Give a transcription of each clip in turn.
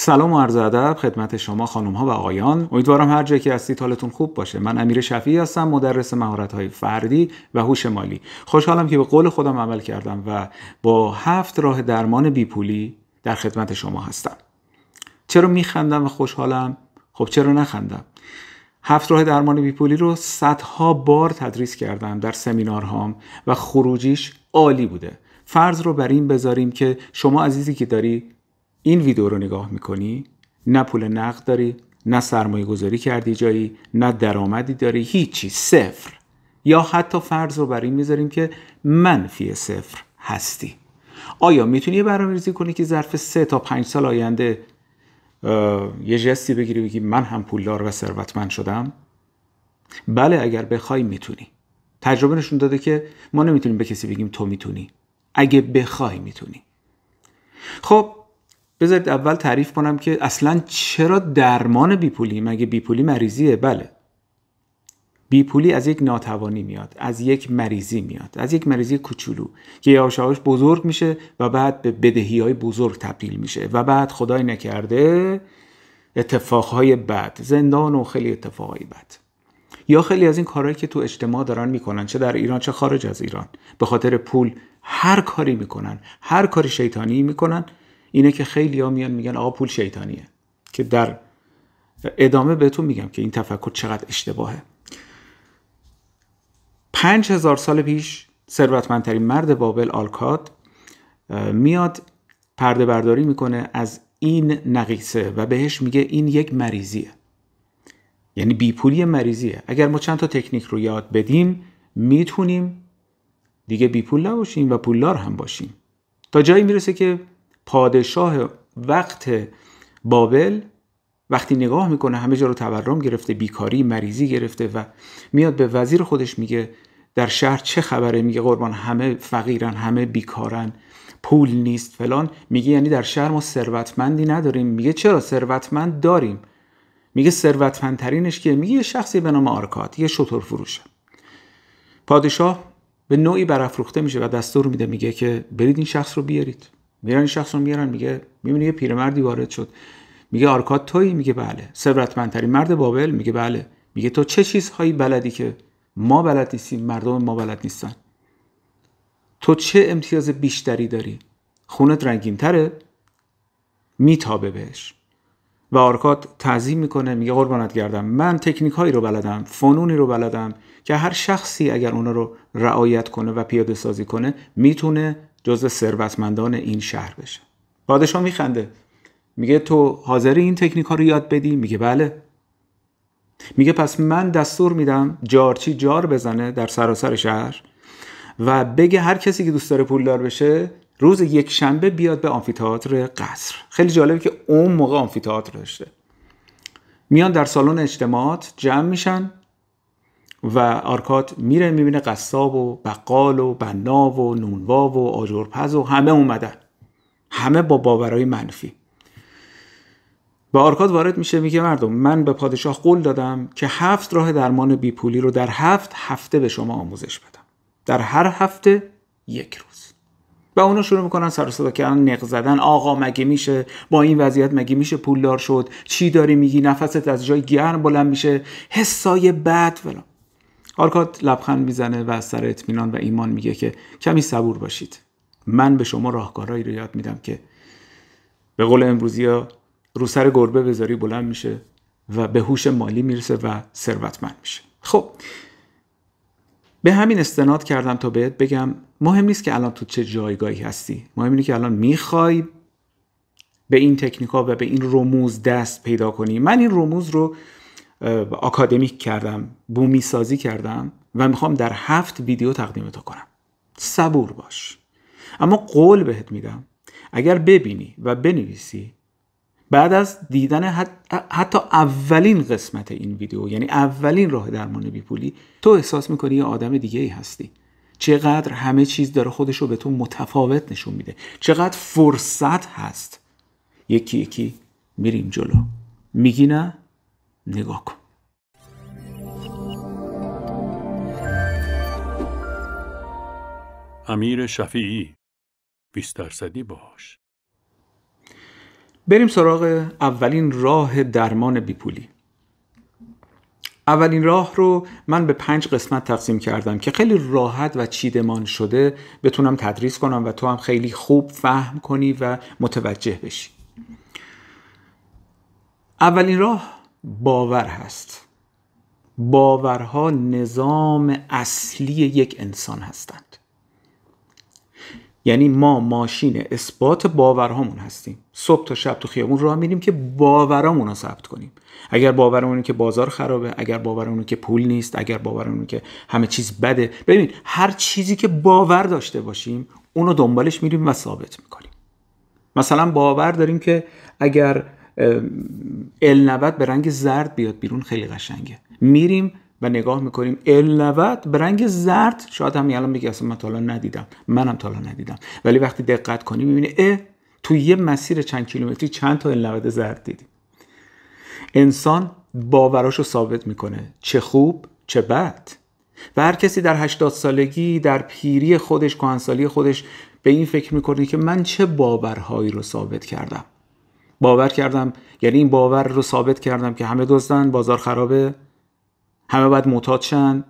سلام و عرض ادب خدمت شما خانم ها و آقایان. امیدوارم هر جایی که هستید حالتون خوب باشه. من امیر شفیعی هستم، مدرس مهارت های فردی و هوش مالی. خوشحالم که به قول خودم عمل کردم و با 7 راه درمان بیپولی در خدمت شما هستم. چرا میخندم و خوشحالم؟ خب چرا نخندم؟ 7 راه درمان بیپولی رو صدها بار تدریس کردم در سمینارهام و خروجیش عالی بوده. فرض رو بر این بذاریم که شما عزیزی که داری این ویدیو رو نگاه میکنی، نه پول نقد داری، نه سرمایه گذاری کردی جایی، نه درآمدی داری، هیچی، صفر. یا حتی فرض رو بر این میذاریم که منفی صفر هستی. آیا میتونی یه برنامه‌ریزی کنی که ظرف 3 تا 5 سال آینده یه جستی بگیری بگی من هم پولدار و ثروتمند شدم؟ بله، اگر بخوای میتونی. تجربه نشون داده که ما نمیتونیم به کسی بگیم تو میتونی. اگه بخوای میتونی. خب بذارید اول تعریف کنم که اصلا چرا درمان بیپولی؟ مگه بیپولی مریضیه؟ بله. بیپولی از یک ناتوانی میاد، از یک مریضی میاد، از یک مریضی کوچولو که یواش یواش بزرگ میشه و بعد به بدهی‌های بزرگ تبدیل میشه و بعد خدای نکرده اتفاقهای بد، زندان و خیلی اتفاقهای بد. یا خیلی از این کارهایی که تو اجتماع دارن میکنن، چه در ایران چه خارج از ایران، به خاطر پول هر کاری میکنن، هر کاری شیطانی میکنن. اینه که خیلی ها میان میگن آقا پول شیطانیه، که در ادامه بهتون میگم که این تفکر چقدر اشتباهه. 5000 سال پیش ثروتمندترین مرد بابل آلکاد میاد پرده برداری میکنه از این نقیصه و بهش میگه این یک مریضیه، یعنی بیپولی مریضیه. اگر ما چند تا تکنیک رو یاد بدیم میتونیم دیگه بیپول نباشیم و پولدار هم باشیم. تا جایی میرسه که پادشاه وقت بابل وقتی نگاه میکنه همه جا رو تورم گرفته، بیکاری، مریضی گرفته و میاد به وزیر خودش میگه در شهر چه خبره؟ میگه قربان همه فقیرن، همه بیکارن، پول نیست فلان. میگه یعنی در شهر ما ثروتمندی نداریم؟ میگه چرا؟ ثروتمند داریم. میگه ثروتمندترینش که؟ میگه یه شخصی به نام آرکاد، یه شتر فروشه. پادشاه به نوعی برافروخته میشه و دستور میده، میگه که برید این شخص رو بیارید. میرن این شخص رو میارن، میگه میبینی یه پیرمردی وارد شد. میگه آرکاد تویی؟ میگه بله. ثروتمندترین مرد بابل؟ میگه بله. میگه تو چه چیزهایی بلدی که ما بلد نیستیم، مردم ما بلد نیستن؟ تو چه امتیاز بیشتری داری؟ خونت رنگین‌تره؟ میتابه بهش. و آرکاد تعظیم میکنه، میگه قربانت گردم، من تکنیک هایی رو بلدم، فنونی رو بلدم که هر شخصی اگر اونا رو رعایت کنه و پیاده سازی کنه میتونه جزو ثروتمندان این شهر بشه. پادشاه میخنده، میگه تو حاضری این تکنیک ها رو یاد بدی؟ میگه بله. میگه پس من دستور میدم جارچی جار بزنه در سراسر شهر و بگه هر کسی که دوست داره پولدار بشه روز یک شنبه بیاد به آمفی‌تئاتر قصر. خیلی جالبه که اون موقع آمفی‌تئاتر داشته. میان در سالن اجتماعات جمع میشن و آرکاد میره میبینه قصاب و بقال و بنا و نونوا و آجرپز و همه اومدن، همه با باورهای منفی. و آرکاد وارد میشه، میگه مردم من به پادشاه قول دادم که 7 راه درمان بیپولی رو در 7 هفته به شما آموزش بدم، در هر هفته 1 روز. و اونا شروع میکنن سر و صدا کردن، نق زدن. آقا مگه میشه با این وضعیت؟ مگه میشه پولدار شد؟ چی داری میگی؟ نفست از جای گرم بلند میشه، حسای بد فلان. آرکاد لبخند میزنه و از سر اطمینان و ایمان میگه که کمی صبور باشید، من به شما راهکارهایی رو یاد میدم که به قول امروزی‌ها رو سر گربه بذاری بلند میشه و به هوش مالی میرسه و ثروتمند میشه. خب به همین استناد کردم تا بهت بگم مهم نیست که الان تو چه جایگاهی هستی، مهم اینه که الان میخوای به این تکنیکا و به این رموز دست پیدا کنی. من این رموز رو آکادمیک کردم، بومی سازی کردم و میخوام در 7 ویدیو تقدیم تو کنم. صبور باش. اما قول بهت میدم اگر ببینی و بنویسی بعد از دیدن حتی اولین قسمت این ویدیو، یعنی اولین راه درمان بیپولی، تو احساس میکنی یه آدم دیگه ای هستی. چقدر همه چیز داره خودش رو به تو متفاوت نشون میده، چقدر فرصت هست. یکی یکی میریم جلو. میگی نه؟ نگاه کن. امیر شفیعی 20% باش. بریم سراغ اولین راه درمان بیپولی. اولین راه رو من به 5 قسمت تقسیم کردم که خیلی راحت و چیدمان شده بتونم تدریس کنم و تو هم خیلی خوب فهم کنی و متوجه بشی. اولین راه باور هست. باورها نظام اصلی یک انسان هستند. یعنی ما ماشین اثبات باورهامون هستیم. صبح تا شب تو خیابون راه میریم که باورامون رو ثبت کنیم. اگر باورمون که بازار خرابه، اگر باورمون که پول نیست، اگر باورمون که همه چیز بده، ببین هر چیزی که باور داشته باشیم اونو دنبالش میریم و ثابت میکنیم. مثلا باور داریم که اگر L90 به رنگ زرد بیاد بیرون خیلی قشنگه، میریم و نگاه میکنیم L90 به رنگ زرد، شاید هم الان بگی اصلا من تا الان ندیدم، منم تا الان ندیدم، ولی وقتی دقت کنی میبینی تو یه مسیر چند کیلومتری چند تا L90 زرد دیدیم. انسان باوراشو ثابت میکنه، چه خوب چه بد. و هر کسی در 80 سالگی در پیری خودش، کهنسالی خودش به این فکر میکنه که من چه باورهایی رو ثابت کردم. باور کردم یعنی این باور رو ثابت کردم که همه دزدن، بازار خرابه، همه باید معتاد شن،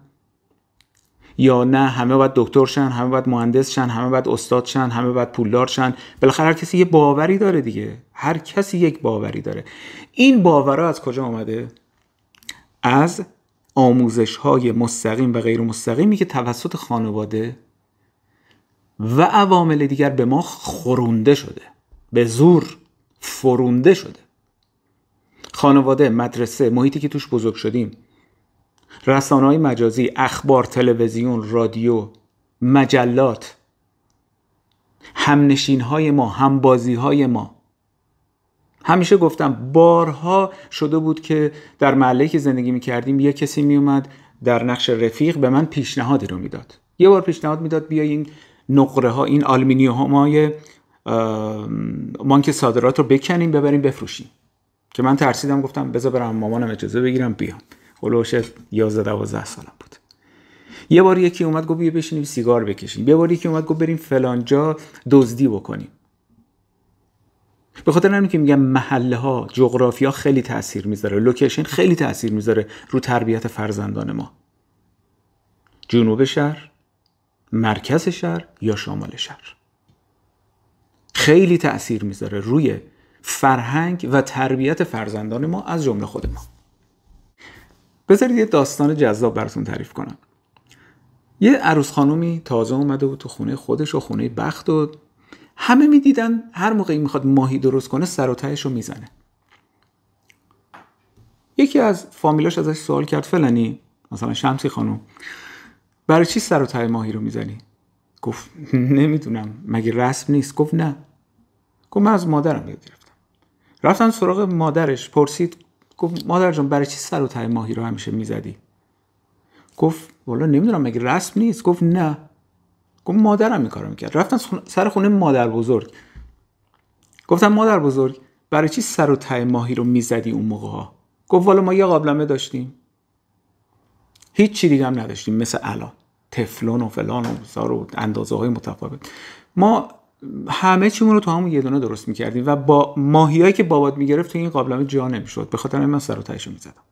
یا نه همه باید دکتر شن، همه باید مهندس شن، همه باید استاد شن، همه باید پولدار شن. بالاخره هر کسی یه باوری داره دیگه. هر کسی یک باوری داره. این باورها از کجا آمده؟ از آموزش‌های مستقیم و غیر مستقیمی که توسط خانواده و عوامل دیگر به ما خورونده شده، به زور فرونده شده. خانواده، مدرسه، محیطی که توش بزرگ شدیم، رسانه‌های مجازی، اخبار، تلویزیون، رادیو، مجلات، همنشین‌های ما، همبازی‌های ما. همیشه گفتم بارها شده بود که در محله‌ای که زندگی می‌کردیم یه کسی میومد در نقش رفیق به من پیشنهادی رو میداد. یه بار پیشنهاد میداد بیا این نقره‌ها، این آلومینیوم‌های بانک صادرات رو بکنیم ببریم بفروشیم. که من ترسیدم، گفتم بذار برم مامانم اجازه بگیرم بیام. هولوش 11-12 سالم بود. یه بار یکی اومد گفت بیا بشینیم سیگار بکشیم. یه بار یکی اومد گفت بریم فلان جا دزدی بکنیم. به خاطر همین که میگم محله ها، جغرافیا خیلی تاثیر میذاره، لوکیشن خیلی تاثیر میذاره رو تربیت فرزندان ما. جنوب شهر، مرکز شهر یا شمال شهر خیلی تاثیر میذاره روی فرهنگ و تربیت فرزندان ما از جمله خود ما. بذارید یه داستان جذاب براتون تعریف کنم. یه عروس خانومی تازه اومده بود تو خونه خودش و خونه بخت و همه میدیدن هر موقعی میخواد ماهی درست کنه سر و تهش رو میزنه. یکی از فامیلاش ازش سوال کرد فلانی، مثلا شمسی خانم، برای چی سر و ته ماهی رو میزنی؟ گفت نمیدونم، مگه رسم نیست؟ گفت نه. گفت من از مادرم یاد گرفتم. رفتن سراغ مادرش، پرسید، گفت مادر جان برای چی سر و ته ماهی رو همیشه میزدی؟ گفت والا نمیدونم، مگه رسم نیست؟ گفت نه. گفت مادرم این کارو میکرد. رفتن سر خونه مادر بزرگ. گفتم مادر بزرگ برای چی سر و ته ماهی رو میزدی اون موقع ها؟ گفت والا ما یه قابلمه داشتیم، هیچ چی دیگه هم نداشتیم مثل الان تفلون و فلان و بسار و اندازه های متفاوت. ما همه چیمون رو تو همون یه دونه درست میکردیم و با ماهیایی که بابات میگرفت تو این قابلمه جا نمیشد. به خاطر من سر و تهش رو میزدم.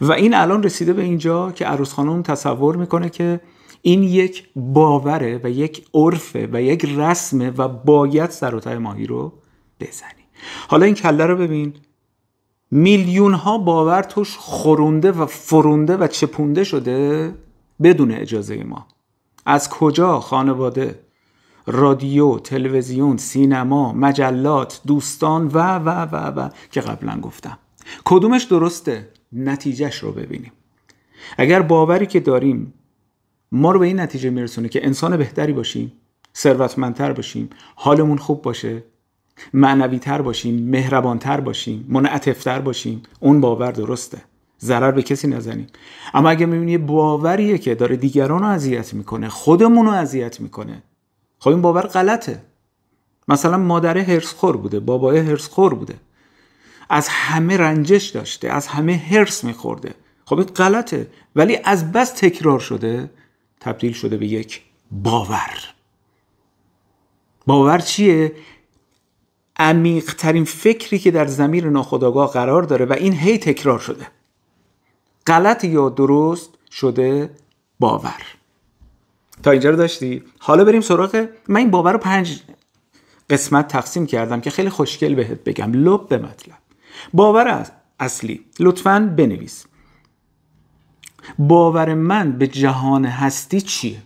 و این الان رسیده به اینجا که عروس خانم تصور میکنه که این یک باوره و یک عرفه و یک رسمه و باید سر و ته ماهی رو بزنی. حالا این کله رو ببین، میلیون ها باور توش خورونده و فرونده و چپونده شده بدون اجازه ما. از کجا؟ خانواده، رادیو، تلویزیون، سینما، مجلات، دوستان و که قبلا گفتم. کدومش درسته؟ نتیجهش رو ببینیم. اگر باوری که داریم ما رو به این نتیجه میرسونه که انسان بهتری باشیم، ثروتمندتر باشیم، حالمون خوب باشه، معنوی‌تر باشیم، مهربانتر باشیم، منعطف‌تر باشیم، اون باور درسته، ضرر به کسی نزنیم. اما اگه می‌بینی باوریه که داره دیگران رو اذیت میکنه، خودمون رو اذیت میکنه، خب این باور غلطه. مثلا مادر هرسخور بوده، بابای هرسخور بوده، از همه رنجش داشته، از همه هرس میخورده، خب این غلطه. ولی از بس تکرار شده تبدیل شده به یک باور. باور چیه؟ عمیق‌ترین فکری که در ضمیر ناخودآگاه قرار داره و این هی تکرار شده. غلط یا درست شده باور. تا اینجا رو داشتی؟ حالا بریم سراغ، من این باور رو 5 قسمت تقسیم کردم که خیلی خوشگل بهت بگم، لب به مطلب. باور اصلی، لطفاً بنویس. باور من به جهان هستی چیه؟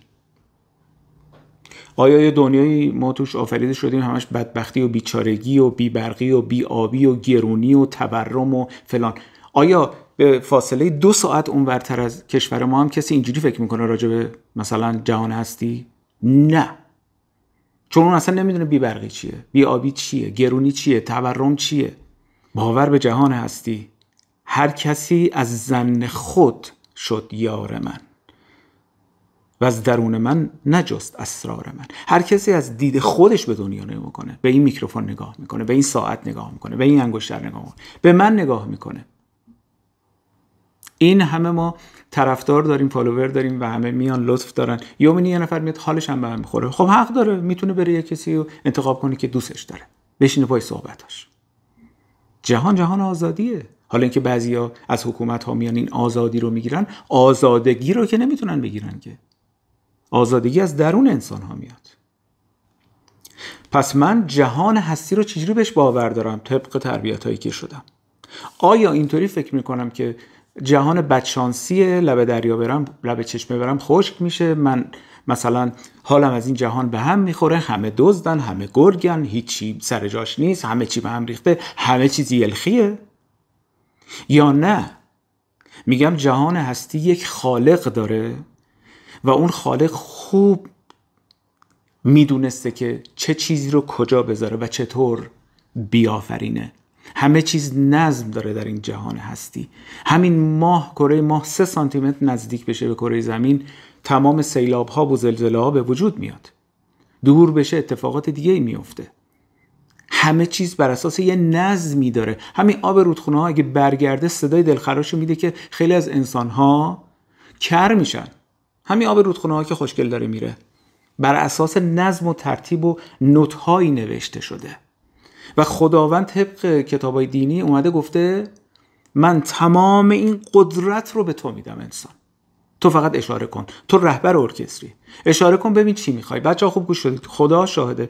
آیا یه دنیایی ما توش آفریده شدیم همش بدبختی و بیچارگی و بیبرقی و بیابی و گرونی و تورم و فلان؟ آیا به فاصله 2 ساعت اونورتر از کشور ما هم کسی اینجوری فکر میکنه راجع به مثلا جهان هستی؟ نه، چون اون اصلا نمیدونه بیبرقی چیه، بیابی چیه، گرونی چیه، تورم چیه. باور به جهان هستی، هر کسی از ظن خود شد یار من و از درون من نجست اسرار من. هر کسی از دید خودش به دنیا نگاه میکنه، به این میکروفون نگاه میکنه، به این ساعت نگاه میکنه، به این انگشتر نگاه میکنه، به من نگاه میکنه. این همه ما طرفدار داریم، فالوور داریم و همه میان لطف دارن. یه نفر میاد حالش هم به هم میخوره، خب حق داره، میتونه بره یه کسی رو انتخاب کنه که دوستش داره، بشینه پای صحبتاش. جهان آزادیه. حالا اینکه بعضیا از حکومت ها میان این آزادی رو میگیرن، آزادگی رو که نمیتونن بگیرن، که آزادگی از درون انسان ها میاد. پس من جهان هستی رو چجوری بهش باور دارم؟ طبق تربیت هایی که شدم. آیا اینطوری فکر میکنم که جهان بدشانسیه، لب دریا برم، لب چشمه برم خشک میشه، من مثلا حالم از این جهان به هم میخوره، همه دزدن، همه گرگن، هیچی سر جاش نیست، همه چی به هم ریخته، همه چیز یلخیه؟ یا نه، میگم جهان هستی یک خالق داره و اون خالق خوب میدونسته که چه چیزی رو کجا بذاره و چطور بیافرینه. همه چیز نظم داره در این جهان هستی. همین ماه، کره ماه 3 سانتیمتر نزدیک بشه به کره زمین، تمام سیلاب ها و زلزله ها به وجود میاد. دور بشه اتفاقات دیگه میفته. همه چیز بر اساس یه نظمی داره. همین آب رودخونه ها اگه برگرده صدای دلخراشو میده که خیلی از انسان ها کر میشن. همین آب رودخونه ها که خوشگل داره میره، بر اساس نظم و ترتیب و نوت هایی نوشته شده. و خداوند طبق کتابای دینی اومده گفته من تمام این قدرت رو به تو میدم انسان، تو فقط اشاره کن، تو رهبر ارکستری، اشاره کن ببین چی میخوای. بچه‌ها خوب گوش بدید، خدا شاهده،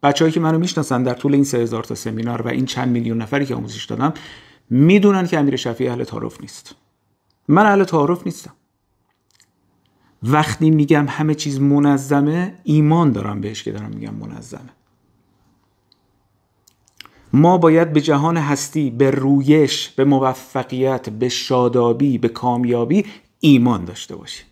بچه‌هایی که منو میشناسن در طول این 3000 تا سمینار و این چند میلیون نفری که آموزش دادم میدونن که امیر شفیعی اهل تعارف نیست. من اهل تعارف نیستم. وقتی میگم همه چیز منظمه، ایمان دارم بهش که دارم میگم منظمه. ما باید به جهان هستی، به رویش، به موفقیت، به شادابی، به کامیابی ایمان داشته باشیم.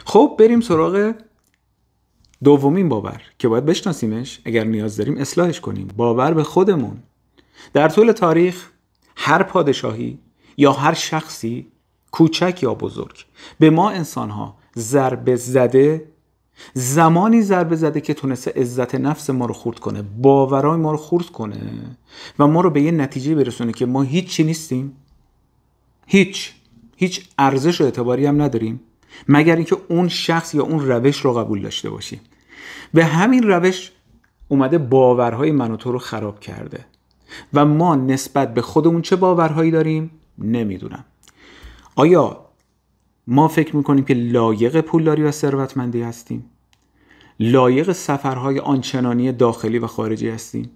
خب بریم سراغ دومین باور که باید بشناسیمش، اگر نیاز داریم اصلاحش کنیم. باور به خودمون. در طول تاریخ هر پادشاهی یا هر شخصی کوچک یا بزرگ به ما انسان‌ها ضربه زده، زمانی ضربه زده که تونسته عزت نفس ما رو خورد کنه، باورای ما رو خورد کنه و ما رو به یه نتیجه برسونه که ما هیچی نیستیم، هیچ ارزش و اعتباری هم نداریم مگر اینکه اون شخص یا اون روش رو قبول داشته باشیم. به همین روش اومده باورهای من و تو رو خراب کرده و ما نسبت به خودمون چه باورهایی داریم نمیدونم. آیا ما فکر میکنیم که لایق پولداری و ثروتمندی هستیم؟ لایق سفرهای آنچنانی داخلی و خارجی هستیم؟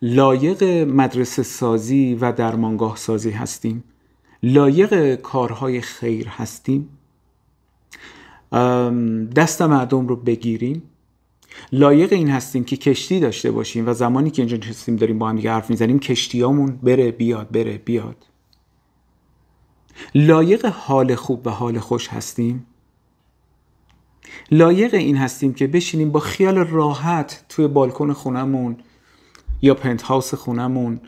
لایق مدرسه سازی و درمانگاه سازی هستیم؟ لایق کارهای خیر هستیم؟ دست مردم رو بگیریم؟ لایق این هستیم که کشتی داشته باشیم و زمانی که اینجا نشستیم داریم با هم دیگه حرف میزنیم کشتیامون بره بیاد؟ لایق حال خوب و حال خوش هستیم؟ لایق این هستیم که بشینیم با خیال راحت توی بالکن خونمون یا پنت هاوس خونمون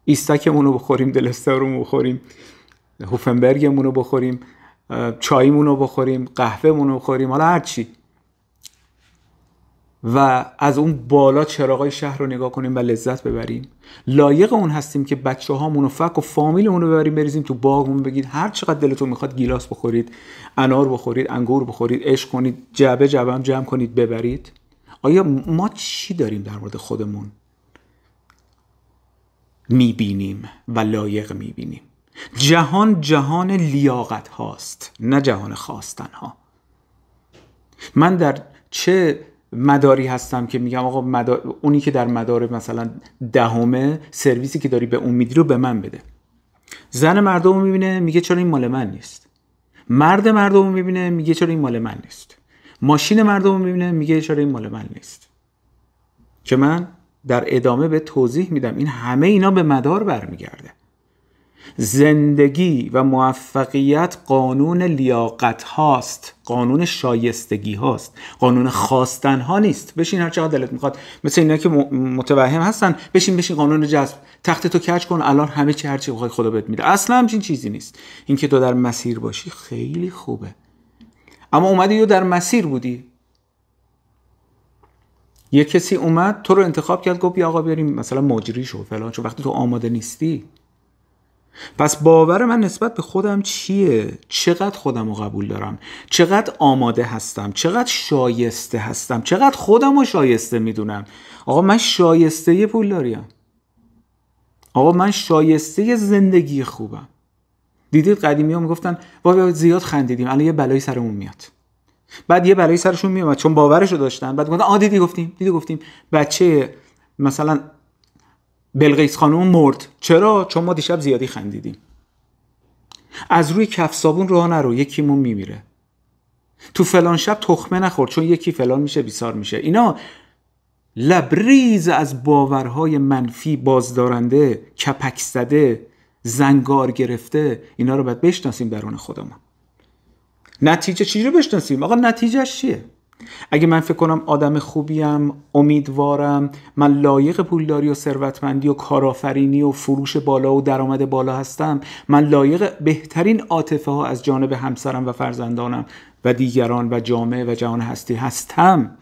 ایستکمون رو بخوریم، دلسترمون رو بخوریم، هوفنبرگمون رو بخوریم، چایمون رو بخوریم، قهوه‌مون رو بخوریم، حالا هر چی، و از اون بالا چراغای شهر رو نگاه کنیم و لذت ببریم؟ لایق اون هستیم که بچه هامون و فک و فامیلمون رو ببریم بریزیم تو باغمون، بگید هر چقدر دلتون میخواد گیلاس بخورید، انار بخورید، انگور بخورید، عشق کنید، جعبه جعبه هم جمع کنید ببرید؟ آیا ما چی داریم در مورد خودمون میبینیم و لایق میبینیم؟ جهان لیاقت هاست، نه جهان خواستن ها. من در چه مداری هستم که میگم آقا اونی که در مدار مثلا 10 سرویسی که داری به اون میدی رو به من بده. زن مردم رو میبینه میگه چرا این مال من نیست. مرد مردم رو میبینه میگه چرا این مال من نیست. ماشین مردم رو میبینه میگه چرا این مال من نیست. که من در ادامه به توضیح میدم این همه اینا به مدار برمیگرده. زندگی و موفقیت قانون لیاقت هاست، قانون شایستگی هاست، قانون خواستن ها نیست. بشین هر چقدر دلت میخواد، مثل اینا که متوهم هستن، بشین قانون جذب، تخت تو کج کن الان همه چی هر چی بخوای خدا بهت میده. اصلا همچین چیزی نیست. اینکه تو در مسیر باشی خیلی خوبه، اما اومدی و در مسیر بودی، یه کسی اومد تو رو انتخاب کرد گفت بیا آقا بریم مثلا مجری شو فلان، چون وقتی تو آماده نیستی. پس باور من نسبت به خودم چیه؟ چقدر خودم رو قبول دارم؟ چقدر آماده هستم؟ چقدر شایسته هستم؟ چقدر خودم رو شایسته میدونم؟ آقا من شایسته پول داریم. آقا من شایسته زندگی خوبم. دیدید قدیمی ها میگفتن وای زیاد خندیدیم الان یه بلایی سرمون میاد. بعد یه بلایی سرشون میاد چون باورشو داشتن. بعد گفتن دیدی گفتیم بچه مثلا بلقیس خانم مرد. چرا؟ چون ما دیشب زیادی خندیدیم. از روی کف صابون راه نرو، یکیمون میمیره. تو فلان شب تخمه نخور چون یکی فلان میشه بیسار میشه. اینا لبریز از باورهای منفی، بازدارنده، کپک زده، زنگار گرفته. اینا رو باید بشناسیم درون خودمون. نتیجه چی رو بشناسیم؟ آقا نتیجهش چیه؟ اگه من فکر کنم آدم خوبیم، امیدوارم، من لایق پولداری و ثروتمندی و کارآفرینی و فروش بالا و درآمد بالا هستم، من لایق بهترین عاطفه ها از جانب همسرم و فرزندانم و دیگران و جامعه و جهان هستی هستم،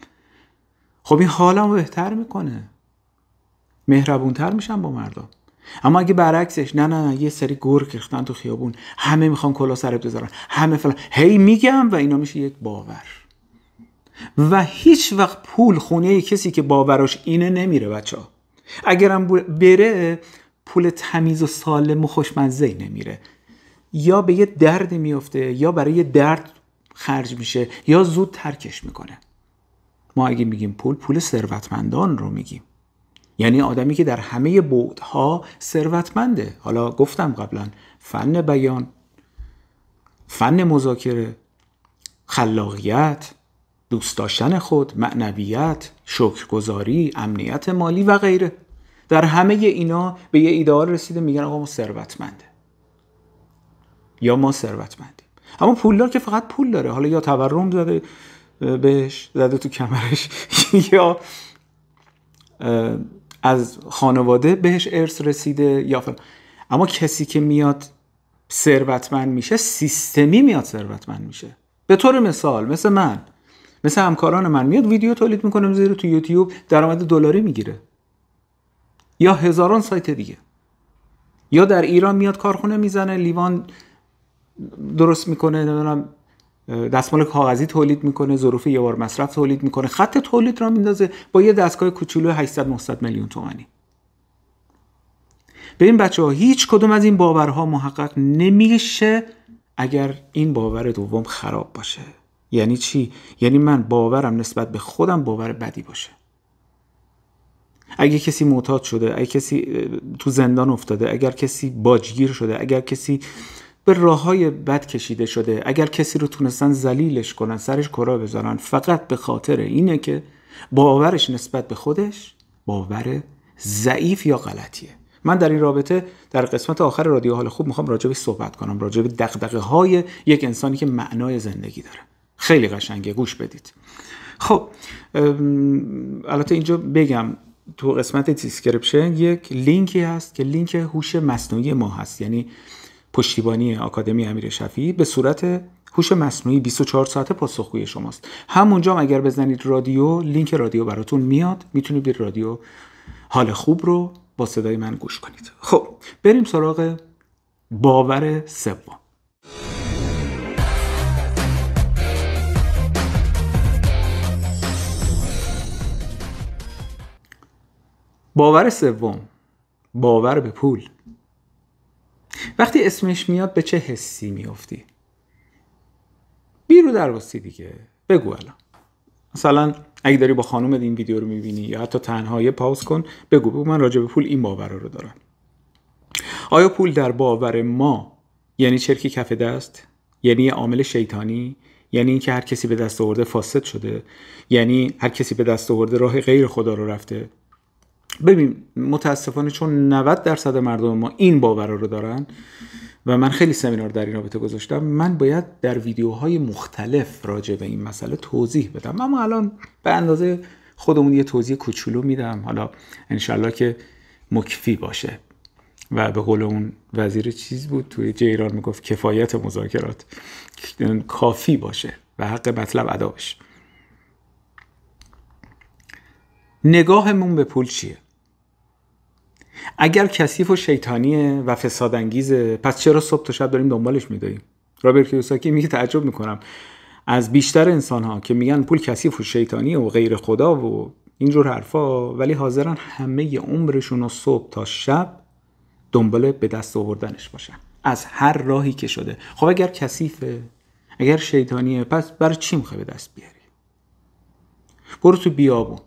خب این حالمو بهتر میکنه، مهربونتر میشم با مردم. اما اگه برعکسش نه یه سری گرگ ریختن تو خیابون، همه میخوان کلاه سرت بذارن، همه فلان، هی میگم و اینا میشه یک باور. و هیچ وقت پول خونه کسی که باوراش اینه نمیره بچه‌ها. اگرم بره پول تمیز و سالم و خوشمزه‌ای نمیره، یا به یه درد میفته یا برای یه درد خرج میشه یا زود ترکش میکنه. ما اگه میگیم پول ثروتمندان رو میگیم، یعنی آدمی که در همه بعدها ثروتمنده. حالا گفتم قبلا فن بیان، فن مذاکره، خلاقیت، دوست داشتن خود، معنویت، شکرگزاری، امنیت مالی و غیره. در همه اینا به یه ایدئال رسیده، میگن آقا ما ثروتمنده یا ما ثروتمندیم. اما پولدار که فقط پول داره، حالا یا تورم زده بهش، زده تو کمرش، یا از خانواده بهش ارث رسیده یا فلان. اما کسی که میاد ثروتمند میشه سیستمی میاد ثروتمند میشه. به طور مثال مثل همکاران من میاد ویدیو تولید میکنه میذاره تو یوتیوب، درآمد دلاری میگیره، یا هزاران سایت دیگه. یا در ایران میاد کارخونه میزنه، لیوان درست میکنه، نمیدونم دستمال کاغذی تولید میکنه، ظروف یه بار مصرف تولید میکنه، خط تولید را میندازه با یه دستگاه کوچولو 800-900 میلیون تومانی. ببین بچه‌ها، هیچ کدوم از این باورها محقق نمیشه اگر این باور دوم خراب باشه. یعنی چی؟ یعنی من باورم نسبت به خودم باور بدی باشه. اگه کسی معتاد شده، اگه کسی تو زندان افتاده، اگر کسی باجگیر شده، اگر کسی به راههای بد کشیده شده، اگر کسی رو تونستن ذلیلش کنن، سرش کلاه بذارن، فقط به خاطر اینه که باورش نسبت به خودش باور ضعیف یا غلطیه. من در این رابطه در قسمت آخر رادیو حال خوب میخوام راجعش صحبت کنم، راجع به دغدغه‌های یک انسانی که معنای زندگی داره. خیلی قشنگه، گوش بدید. خب البته اینجا بگم تو قسمت دیسکریپشن یک لینکی هست که لینک هوش مصنوعی ما هست، یعنی پشتیبانی آکادمی امیر شفیعی به صورت هوش مصنوعی 24 ساعته پاسخگوی شماست. همونجا اگر بزنید رادیو، لینک رادیو براتون میاد، میتونید به رادیو حال خوب رو با صدای من گوش کنید. خب بریم سراغ باور سوم. باور سوم، باور به پول. وقتی اسمش میاد به چه حسی میافتی؟ بیرو درواسی دیگه. بگو الان. مثلا اگه داری با خانومت این ویدیو رو میبینی یا حتی تنهایی پاوز کن، بگو من راجع به پول این باور رو دارم. آیا پول در باور ما یعنی چرکی کف دست؟ یعنی یه عامل شیطانی؟ یعنی اینکه هر کسی به دست آورده فاسد شده؟ یعنی هر کسی به دست آورده راه غیر خدا رو رفته؟ ببین متاسفانه چون 90% مردم ما این باور رو دارن و من خیلی سمینار در این رابطه گذاشتم، من باید در ویدیوهای مختلف راجع به این مسئله توضیح بدم. اما الان به اندازه خودمون یه توضیح کوچولو میدم، حالا انشالله که مکفی باشه و به قول اون وزیر چیز بود توی جیران میگفت کفایت مذاکرات، کافی باشه و حق مطلب ادا بشه. نگاهمون به پول چیه؟ اگر کثیف و شیطانیه و فسادانگیزه، پس چرا صبح تا شب داریم دنبالش میدویم؟ رابرت کیوساکی میگه تعجب میکنم از بیشتر انسان ها که میگن پول کثیف و شیطانیه و غیر خدا و اینجور حرفا، ولی حاضرن همه عمرشون رو صبح تا شب دنبال به دست آوردنش باشن از هر راهی که شده. خب اگر کثیفه، اگر شیطانیه، پس برای چی میخوای به دست بیاری؟ برو تو بیابون،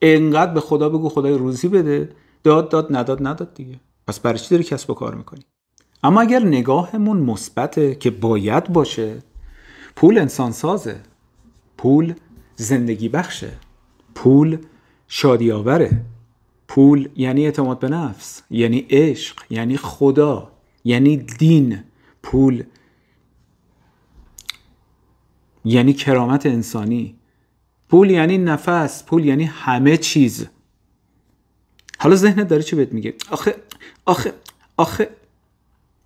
اینقدر به خدا بگو خدای روزی بده، داد نداد دیگه. پس برای چی داری کسب و کار میکنی؟ اما اگر نگاهمون مثبته که باید باشه، پول انسان سازه، پول زندگی بخشه، پول شادی آوره، پول یعنی اعتماد به نفس، یعنی عشق، یعنی خدا، یعنی دین، پول یعنی کرامت انسانی، پول یعنی نفس، پول یعنی همه چیز. حالا ذهنت داره چی بهت میگه؟ آخه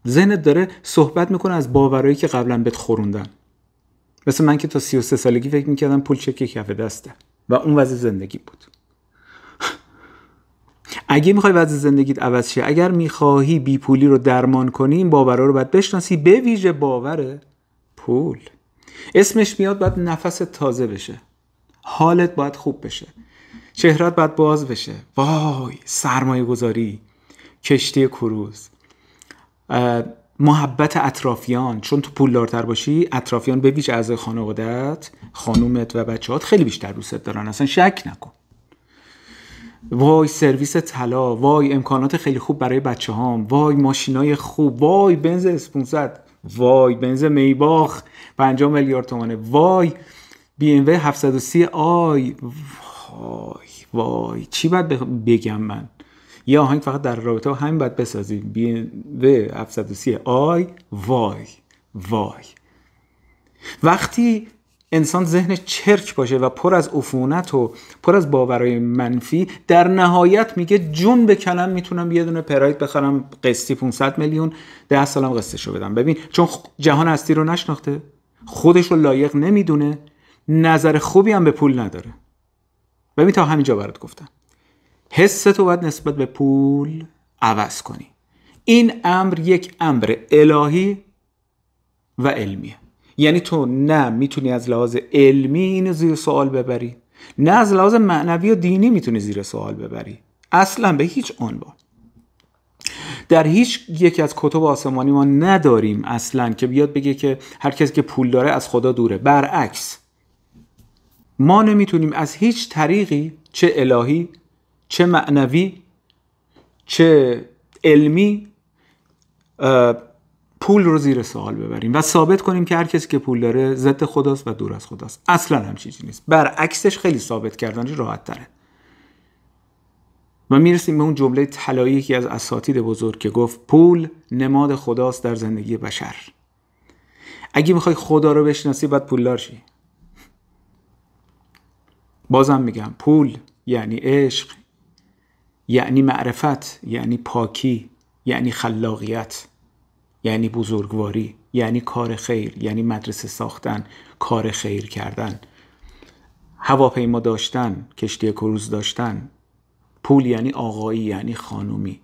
ذهنت داره صحبت میکنه از باورایی که قبلا بهت خوروندن. مثل من که تا 33 سالگی فکر میکردم پول چکی کف دسته و اون وضع زندگی بود. اگه میخوای وضع زندگیت عوض شه، اگر میخواهی بی پولی رو درمان کنی، این باورا رو باید بشناسی، به ویژه باور پول. اسمش میاد باید نفس تازه بشه، حالت باید خوب بشه، چهرت باید باز بشه. وای، سرمایه گذاری، کشتی کروز، محبت اطرافیان. چون تو پولدارتر باشی، اطرافیان به ویژه اعضای خانواده‌ات، خانومت و بچه‌هات خیلی بیشتر دوست دارن، اصلا شک نکن. وای سرویس طلا، وای امکانات خیلی خوب برای بچه‌هام، وای ماشینای خوب، وای بنز اسپونسر، وای بنز میباخ 5 میلیارد تومانه، وای بی ام و 730 آی، وای چی باید بگم من؟ یه آهنگ فقط در رابطه با همین باید بسازیم، بی ام و 730 آی، وای. وقتی انسان ذهن چرک باشه و پر از عفونت و پر از باورهای منفی، در نهایت میگه جون بکنم میتونم یه دونه پراید بخرم قسطی 500 میلیون 10 سالم قسطشو بدم. ببین چون جهان هستی رو نشناخته، خودش رو لایق نمیدونه، نظر خوبی هم به پول نداره. ببین تا همینجا برات گفتم، حستو باید نسبت به پول عوض کنی. این امر یک امر الهی و علمیه. یعنی تو نه میتونی از لحاظ علمی اینو زیر سوال ببری، نه از لحاظ معنوی و دینی میتونی زیر سوال ببری، اصلا به هیچ عنوان. در هیچ یکی از کتب آسمانی ما نداریم اصلا که بیاد بگه که هر کسی که پول داره از خدا دوره. برعکس، ما نمیتونیم از هیچ طریقی، چه الهی، چه معنوی، چه علمی، پول رو زیر سوال ببریم و ثابت کنیم که هر کسی که پول داره ضد خداست و دور از خداست. اصلا هم چیزی نیست. برعکسش خیلی ثابت کردنش راحت تره. و میرسیم به اون جمله طلایی که از اساتید بزرگ که گفت پول نماد خداست در زندگی بشر. اگه میخوای خدا رو بشناسی باید پولدار شی. بازم میگم پول یعنی عشق، یعنی معرفت، یعنی پاکی، یعنی خلاقیت. یعنی بزرگواری، یعنی کار خیر، یعنی مدرسه ساختن، کار خیر کردن، هواپیما داشتن، کشتی کروز داشتن. پول یعنی آقایی، یعنی خانومی.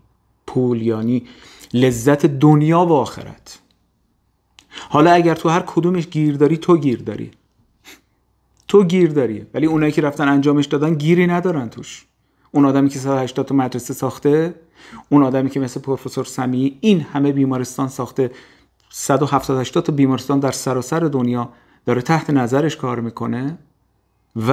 پول یعنی لذت دنیا و آخرت. حالا اگر تو هر کدومش گیر داری، تو گیر داری، ولی اونایی که رفتن انجامش دادن گیری ندارن توش. اون آدمی که 180 تا مدرسه ساخته، اون آدمی که مثل پروفسور سمیعی این همه بیمارستان ساخته، 170 تا بیمارستان در سراسر دنیا داره تحت نظرش کار میکنه و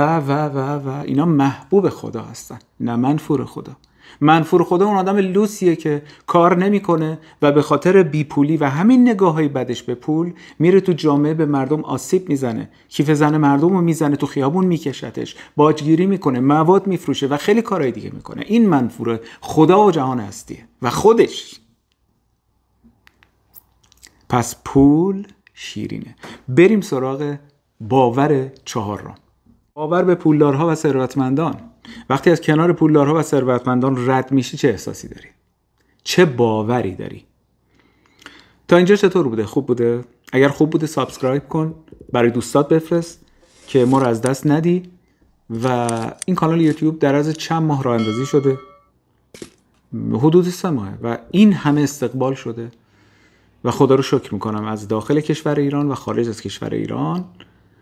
اینا محبوب خدا هستن، نه منفور خدا. منفور خدا اون آدم لوسیه که کار نمیکنه و به خاطر بیپولی و همین نگاههای بدش به پول میره تو جامعه به مردم آسیب میزنه، کیف زن مردم رو میزنه، تو خیابون میکشتش، باجگیری میکنه، مواد میفروشه و خیلی کارهای دیگه میکنه. این منفور خدا و جهان هستیه و خودش. پس پول شیرینه. بریم سراغ باور 4. باور به پولدارها و ثروتمندان. وقتی از کنار پولدارها و ثروتمندان رد میشی چه احساسی داری؟ چه باوری داری؟ تا اینجا چطور بوده؟ خوب بوده؟ اگر خوب بوده سابسکرایب کن، برای دوستات بفرست که ما رو از دست ندی. و این کانال یوتیوب در از چند ماه راه اندازی شده، حدود 3 ماهه و این همه استقبال شده و خدا رو شکر میکنم از داخل کشور ایران و خارج از کشور ایران.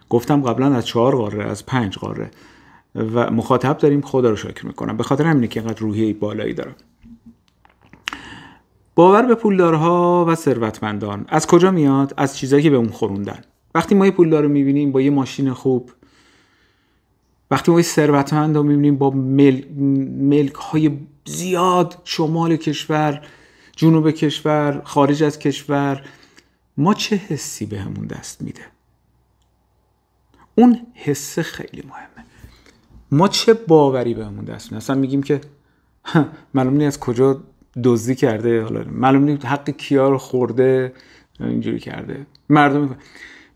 گفتم قبلا از 4 قاره، از 5 قاره و مخاطب داریم. خدا رو شکر میکنم، به خاطر همینه که اینقدر روحیه بالایی دارم. باور به پولدارها و ثروتمندان از کجا میاد؟ از چیزایی که به اون خوروندن. وقتی ما یه پولدار رو میبینیم با یه ماشین خوب، وقتی ما یه ثروتمند رو میبینیم با ملک های زیاد، شمال کشور، جنوب کشور، خارج از کشور، ما چه حسی به همون دست میده؟ اون حس خیلی مهمه. ما چه باوری به همون دست میده؟ اصلا میگیم که معلوم نیست از کجا دزدی کرده، حالا معلوم نیست حق کیا رو خورده، اینجوری کرده. مردم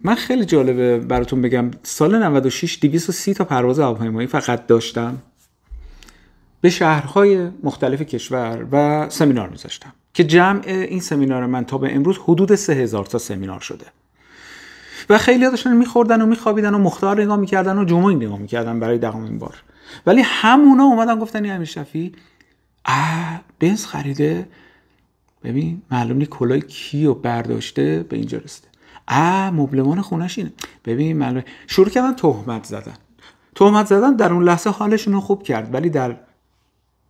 من خیلی جالبه براتون بگم، سال 96 230 تا پرواز هواپیمایی فقط داشتم، به شهرهای مختلف کشور و سمینار میذاشتم که جمع این سمینار من تا به امروز حدود 3000 تا سمینار شده و خیلی ها داشتن میخوردن و میخوابیدن و مختار نگاه میکردن و جمعه نگاه میکردن برای 10مین بار. ولی همونا اومدن گفتن این امیر شفیع بنز خریده، ببین معلوم نیست کلاه کیو برداشته به اینجا رسیده، مبلمان خونش اینه، ببین معلوم. شروع کردن تهمت زدن. در اون لحظه حالشون رو خوب کرد ولی در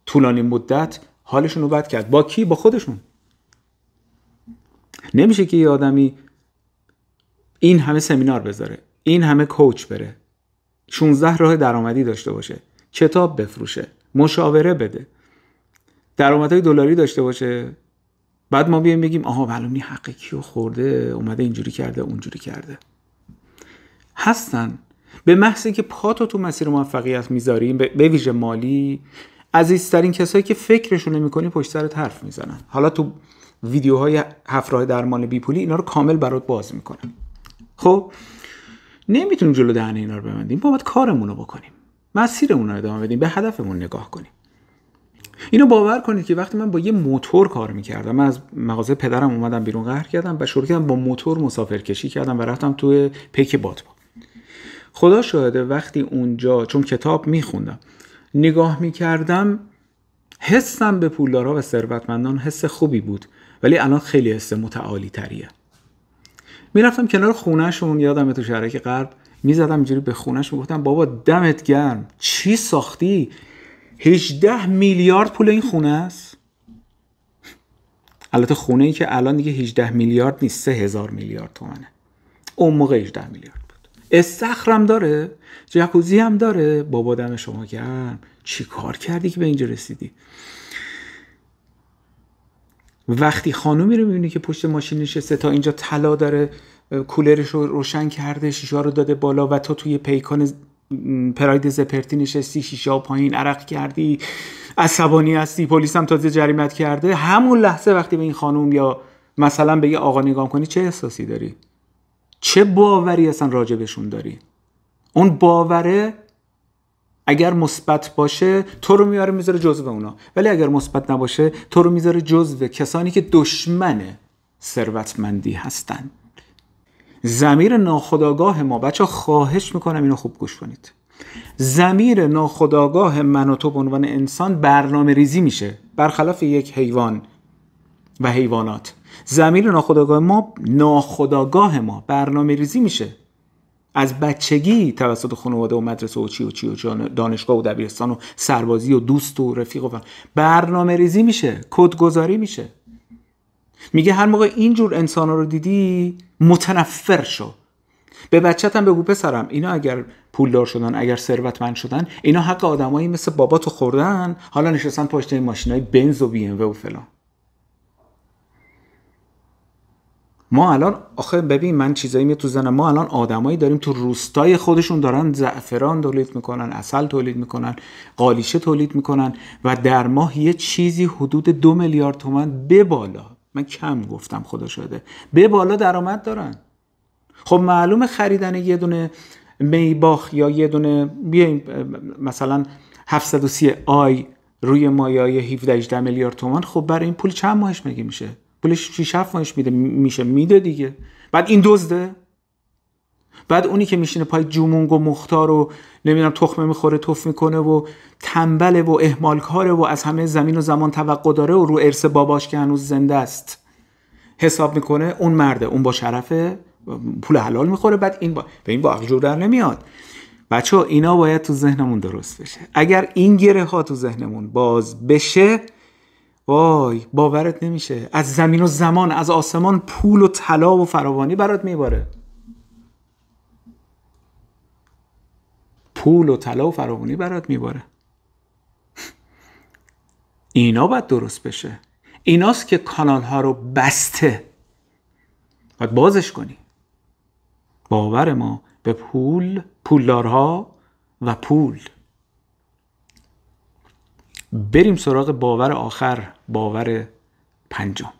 طولانی مدت حالشون رو بد کرد. با کی؟ با خودشون. نمیشه که یه آدمی این همه سمینار بذاره، این همه کوچ بره، 16 راه درآمدی داشته باشه، کتاب بفروشه، مشاوره بده، درآمدهای دلاری داشته باشه، بعد ما بیایم بگیم آها معلوم نی حق کیو خورده، اومده اینجوری کرده اونجوری کرده. هستن به محض اینکه پاتو تو مسیر موفقیت میذاریم، به ویژه مالی، عزیزترین کسایی که فکرشو نمی‌کنی پشت سرت حرف میزنن. حالا تو ویدیوهای 7 راه درمان بیپولی اینا رو کامل برات باز میکنم. خب نمیتونیم جلو دهن اینا رو ببندیم، باید کارمون رو بکنیم، مسیرمون رو ادامه بدیم، به هدفمون نگاه کنیم. اینو باور کنید که وقتی من با یه موتور کار میکردم، من از مغازه پدرم اومدم بیرون، قهر کردم و شروع کردم با موتور مسافرکشی کردم و رفتم توی پیک بادبان. خدا شاهده وقتی اونجا چون کتاب میخوندم نگاه میکردم، حسم به پولدارها و ثروتمندان حس خوبی بود، ولی الان خیلی حس متعالی تریه. میرفتم کنار خونهشون، یادمه تو شهرک غرب، میزدم اینجوری به خونهش، میگفتم بابا دمت گرم، چی ساختی؟ 18 میلیارد پول این خونه است. البته خونه ای که الان دیگه 18 میلیارد نیست، 3000 میلیارد تومنه. اون موقع 18 میلیارد بود. استخرم داره، جکوزی هم داره. بابا دم شما گرم، چی کار کردی که به اینجا رسیدی؟ وقتی خانومی رو میبینی که پشت ماشین نشسته، تا اینجا طلا داره، کولرش رو روشن کرده، شیشه رو داده بالا و تو توی پیکان پراید زپرتی نشستی، شیشه ها پایین، عرق کردی، عصبانی هستی، پلیس هم تازه جریمت کرده، همون لحظه وقتی به این خانوم یا مثلا به یه آقا نگاه کنی چه احساسی داری؟ چه باوری اصلا راجبشون داری؟ اون باوره اگر مثبت باشه تو رو میاره میذاره جزو اونا، ولی اگر مثبت نباشه تو رو میذاره جزو کسانی که دشمنه ثروتمندی هستند. ضمیر ناخودآگاه ما، بچه خواهش میکنم اینو خوب گوش کنید، ضمیر ناخودآگاه من و تو به عنوان انسان برنامه ریزی میشه، برخلاف یک حیوان و حیوانات. ضمیر ناخودآگاه ما برنامه ریزی میشه از بچگی توسط خانواده و مدرسه و چی و دانشگاه و دبیرستان و سربازی و دوست و رفیق و برنامه ریزی میشه، کدگذاری میشه. میگه هر موقع اینجور انسانا رو دیدی متنفر شو. به بچت هم بگو پسرم اینا اگر پولدار شدن، اگر ثروتمند شدن، اینا حق آدمایی مثل باباتو خوردن، حالا نشستن پشت این ماشینای بنز و بی ام و فلان. ما الان آخه ببین، من چیزایی میاد تو ذهنم، ما الان آدمایی داریم تو روستای خودشون دارن زعفران تولید میکنن، عسل تولید میکنن، قالیچه تولید میکنن و در ماه یه چیزی حدود 2 میلیارد تومان به بالا، من کم گفتم خدا شده، به بالا درآمد دارن. خب معلومه خریدن یه دونه میباخ یا یه دونه بیایم مثلا 730 آی روی مایه 17-18 میلیارد تومان، خب برای این پول چند ماهش مگه میشه؟ پولش 6-7 ماهش میده دیگه. بعد این دزده، بعد اونی که میشینه پای جومونگ و مختار و نمیدونم تخمه میخوره توف میکنه و تنبله و اهمالکاره و از همه زمین و زمان توقع داره و رو ارث باباش که هنوز زنده است حساب میکنه، اون مرده، اون با شرفه پول حلال میخوره، بعد این با عقل در نمیاد. بچه ها اینا باید تو ذهنمون درست بشه. اگر این گره ها تو ذهنمون باز بشه، وای باورت نمیشه، از زمین و زمان، از آسمان پول و طلا و فراوانی برات میباره. پول و طلا و فراوانی برات میباره. اینا باید درست بشه. ایناست که کانال ها رو بسته، باید بازش کنی. باور ما به پول، پولدارها و پول. بریم سراغ باور آخر، باور پنجم.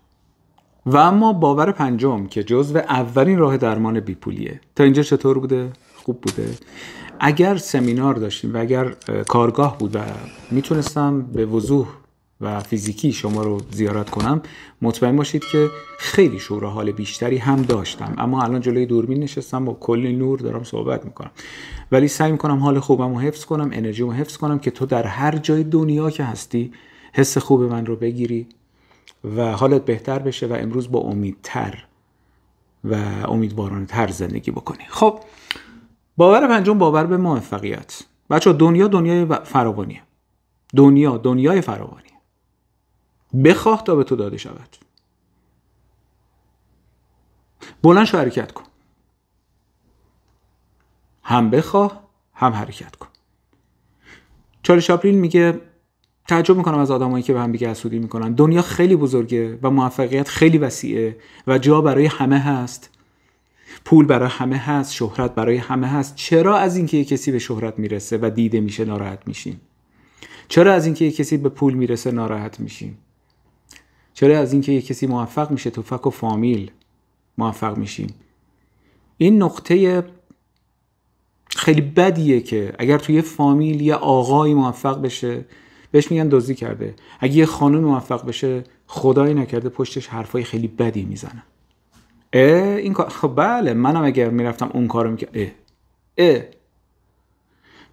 و اما باور پنجم که جزو اولین راه درمان بیپولیه. تا اینجا چطور بوده؟ خوب بوده؟ اگر سمینار داشتیم و اگر کارگاه بود و میتونستم به وضوح و فیزیکی شما رو زیارت کنم، مطمئن باشید که خیلی شور و حال بیشتری هم داشتم. اما الان جلوی دوربین نشستم با کلی نور دارم صحبت میکنم، ولی سعی میکنم حال خوبم رو حفظ کنم، انرژیمو حفظ کنم که تو در هر جای دنیا که هستی حس خوب من رو بگیری و حالت بهتر بشه و امروز با امیدتر و امیدوارانه‌تر زندگی بکنی. خب باور پنجم، باور به موفقیت. بچه دنیا دنیای فراوانیه. دنیای فراوانیه. بخواه تا به تو داده شود. بلند شو حرکت کن. هم بخواه هم حرکت کن. چارلی چاپلین میگه تعجب میکنم از آدمایی که به هم دیگه حسودی میکنن. دنیا خیلی بزرگه و موفقیت خیلی وسیعه و جا برای همه هست. پول برای همه هست، شهرت برای همه هست. چرا از اینکه یک کسی به شهرت میرسه و دیده میشه ناراحت میشیم؟ چرا از اینکه یک کسی به پول میرسه ناراحت میشیم؟ چرا از اینکه یک کسی موفق میشه تو فک و فامیل موفق میشیم؟ این نقطه خیلی بدیه که اگر توی فامیل یه آقایی موفق بشه بهش میگن دزدی کرده، اگه یه خانم موفق بشه خدایی نکرده پشتش حرفای خیلی بدی میزنن. این کار خب بله، منم اگر میرفتم اون کارو میکردم.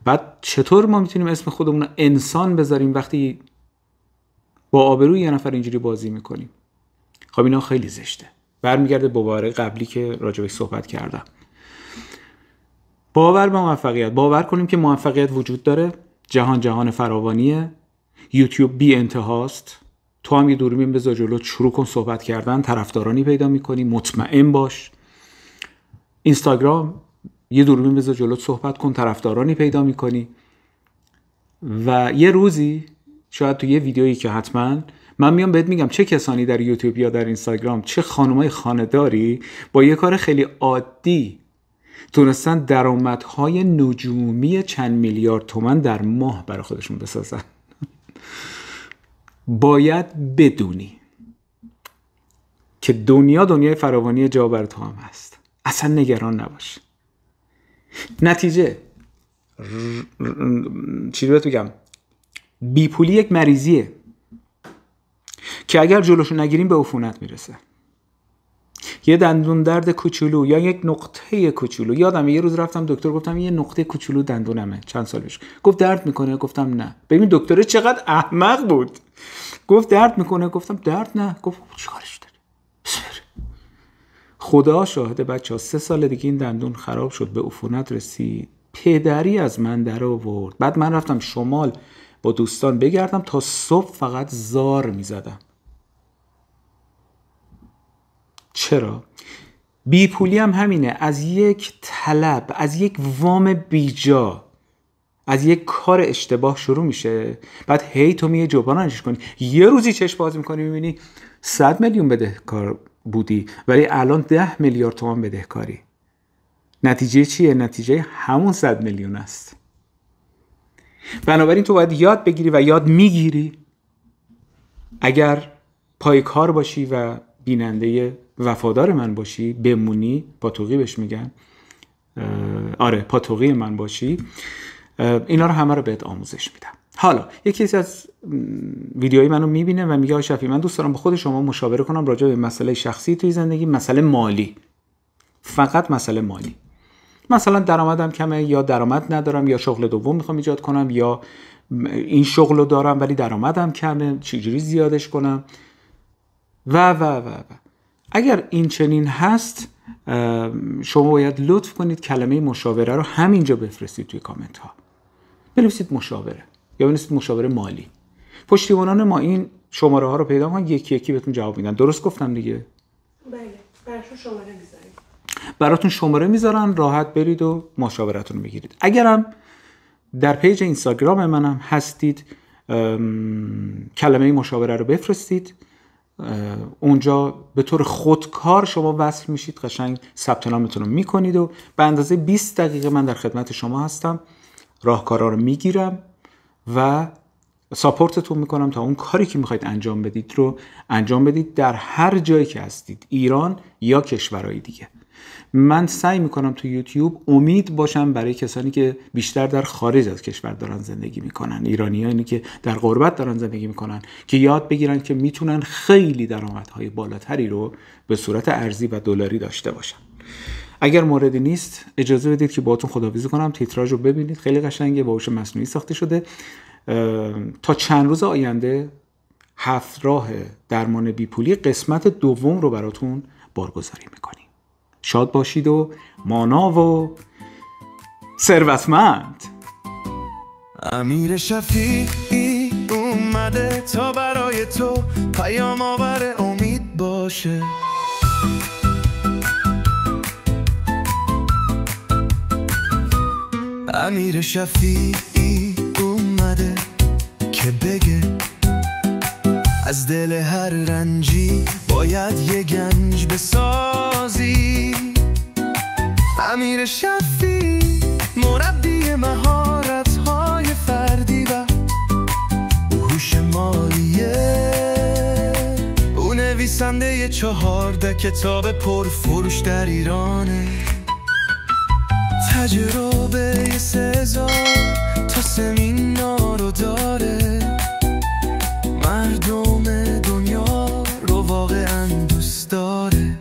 بعد چطور ما میتونیم اسم خودمون رو انسان بذاریم وقتی با آبروی یه نفر اینجوری بازی میکنیم؟ خب اینا خیلی زشته. برمیگرده به باور قبلی که راجعش صحبت کردم. باور به موفقیت. باور کنیم که موفقیت وجود داره. جهان فراوانیه. یوتیوب بی انتهاست. تو هم یه دوربین بذار جلو، شروع کن صحبت کردن، طرفدارانی پیدا میکنی، مطمئن باش. اینستاگرام یه دوربین بذار جلو، صحبت کن، طرفدارانی پیدا میکنی. و یه روزی شاید تو یه ویدیویی که حتما من میام بهت میگم چه کسانی در یوتیوب یا در اینستاگرام، چه خانمای خانه‌داری با یه کار خیلی عادی تونستن درآمدهای نجومی چند میلیارد تومان در ماه برای خودشون بسازن. باید بدونی که دنیای فراوانی جا بر تو هم هست. اصلا نگران نباش. نتیجه چی رو بگم، بیپولی یک مریضیه که اگر جلوشو نگیریم به عفونت میرسه. یه دندون درد کوچولو یا یک نقطه کوچولو. یادم یه روز رفتم دکتر، گفتم یه نقطه کوچولو دندونمه، چند سال پیش. گفت درد میکنه؟ گفتم نه. ببین دکتر چقدر احمق بود. گفت درد میکنه؟ گفتم درد نه. گفت چیکارش داری؟ خدا شاهد بچه‌ها 3 سال دیگه این دندون خراب شد، به عفونت رسید، پدری از من در آورد. بعد من رفتم شمال با دوستان بگردم تا صبح فقط زار میزدم. چرا؟ بی پولی هم همینه. از یک طلب، از یک وام بیجا، از یک کار اشتباه شروع میشه، بعد هی تو میای جبرانش کنی. یه روزی چشم باز میکنی میبینی 100 میلیون بدهکار بودی ولی الان 10 میلیارد تومان بدهکاری. نتیجه چیه؟ نتیجه همون 100 میلیون است. بنابراین تو باید یاد بگیری و یاد میگیری. اگر پای کار باشی و بیننده وفادار من باشی، بمونی، پاتوقی بهش میگن، آره پاتوقی من باشی، اینا رو همه رو بهت آموزش میدم. حالا یکی از ویدیوهای منو میبینه و میگه آقای شفیعی من دوست دارم با خود شما مشاوره کنم راجع به مسئله شخصی توی زندگی، مسئله مالی، فقط مسئله مالی. مثلا درآمدم کمه، یا درآمد ندارم، یا شغل دوم میخوام ایجاد کنم، یا این شغل رو دارم ولی درآمدم کمه، چجوری زیادش کنم و. اگر این چنین هست شما باید لطف کنید کلمه مشاوره رو همینجا بفرستید توی کامنت ها. بنویسید مشاوره یا بنویسید مشاوره مالی. پشتیبانان ما این شماره ها رو پیدا کنن، یکی یکی بهتون جواب میدن. درست گفتم دیگه؟ بله. براتون شماره میذاریم. براتون شماره میذارن، راحت برید و مشاورتون رو بگیرید. اگرم در پیج اینستاگرام منم هستید کلمه مشاوره رو بفرستید، اونجا به طور خودکار شما وصل میشید، قشنگ ثبت نامتون رو میکنید و به اندازه 20 دقیقه من در خدمت شما هستم، راهکارا رو میگیرم و ساپورتتون میکنم تا اون کاری که میخواید انجام بدید رو انجام بدید در هر جایی که هستید، ایران یا کشورهای دیگه. من سعی میکنم تو یوتیوب امید باشم برای کسانی که بیشتر در خارج از کشور دارن زندگی میکنن، ایرانیانی که در غربت دارن زندگی میکنن، که یاد بگیرن که میتونن خیلی درآمدهای بالاتری رو به صورت ارزی و دلاری داشته باشن. اگر موردی نیست اجازه بدید که باهاتون خداحافظی کنم. تیتراژ رو ببینید، خیلی قشنگه، با هوش مصنوعی ساخته شده. تا چند روز آینده 7 راه درمان بیپولی قسمت دوم رو براتون بارگذاری میکنیم. شاد باشید و مانا و ثروتمند. امیر شفیعی اومده تا برای تو پیام آور امید باشه. امیر شفیعی اومده که بگه از دل هر رنجی باید یه گنج بسازی. امیر شفیعی مربی مهارت‌های فردی و هوش مالیه. او نویسنده 14 کتاب پرفروش در ایرانه. تجربه 3000 تا سمینار رو داره. مردم دنیا رو واقعا دوست داره.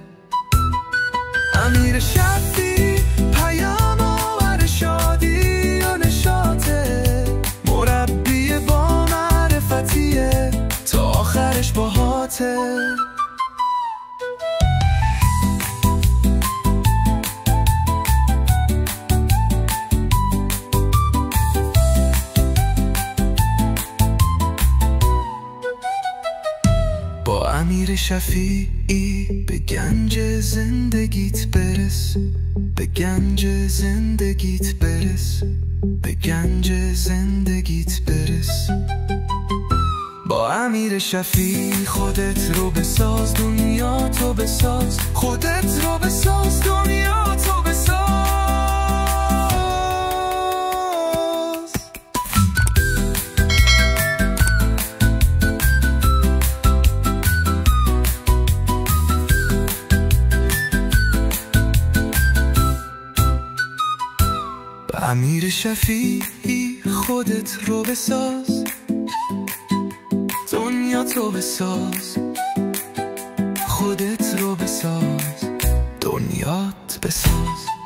امیر شفیعی پیام آور شادی و نشاطه. مربی با معرفتیه تا آخرش باهاته. امیر شفیعی به گنج زندگیت برس. به گنج زندگیت برس. به گنج زندگیت برس. با امیر شفیعی خودت رو بساز، دنیا تو بساز. خودت رو بساز، دنیا تو بساز. امیر شفیعی خودت رو بساز، دنیا تو بساز. خودت رو بساز. بساز.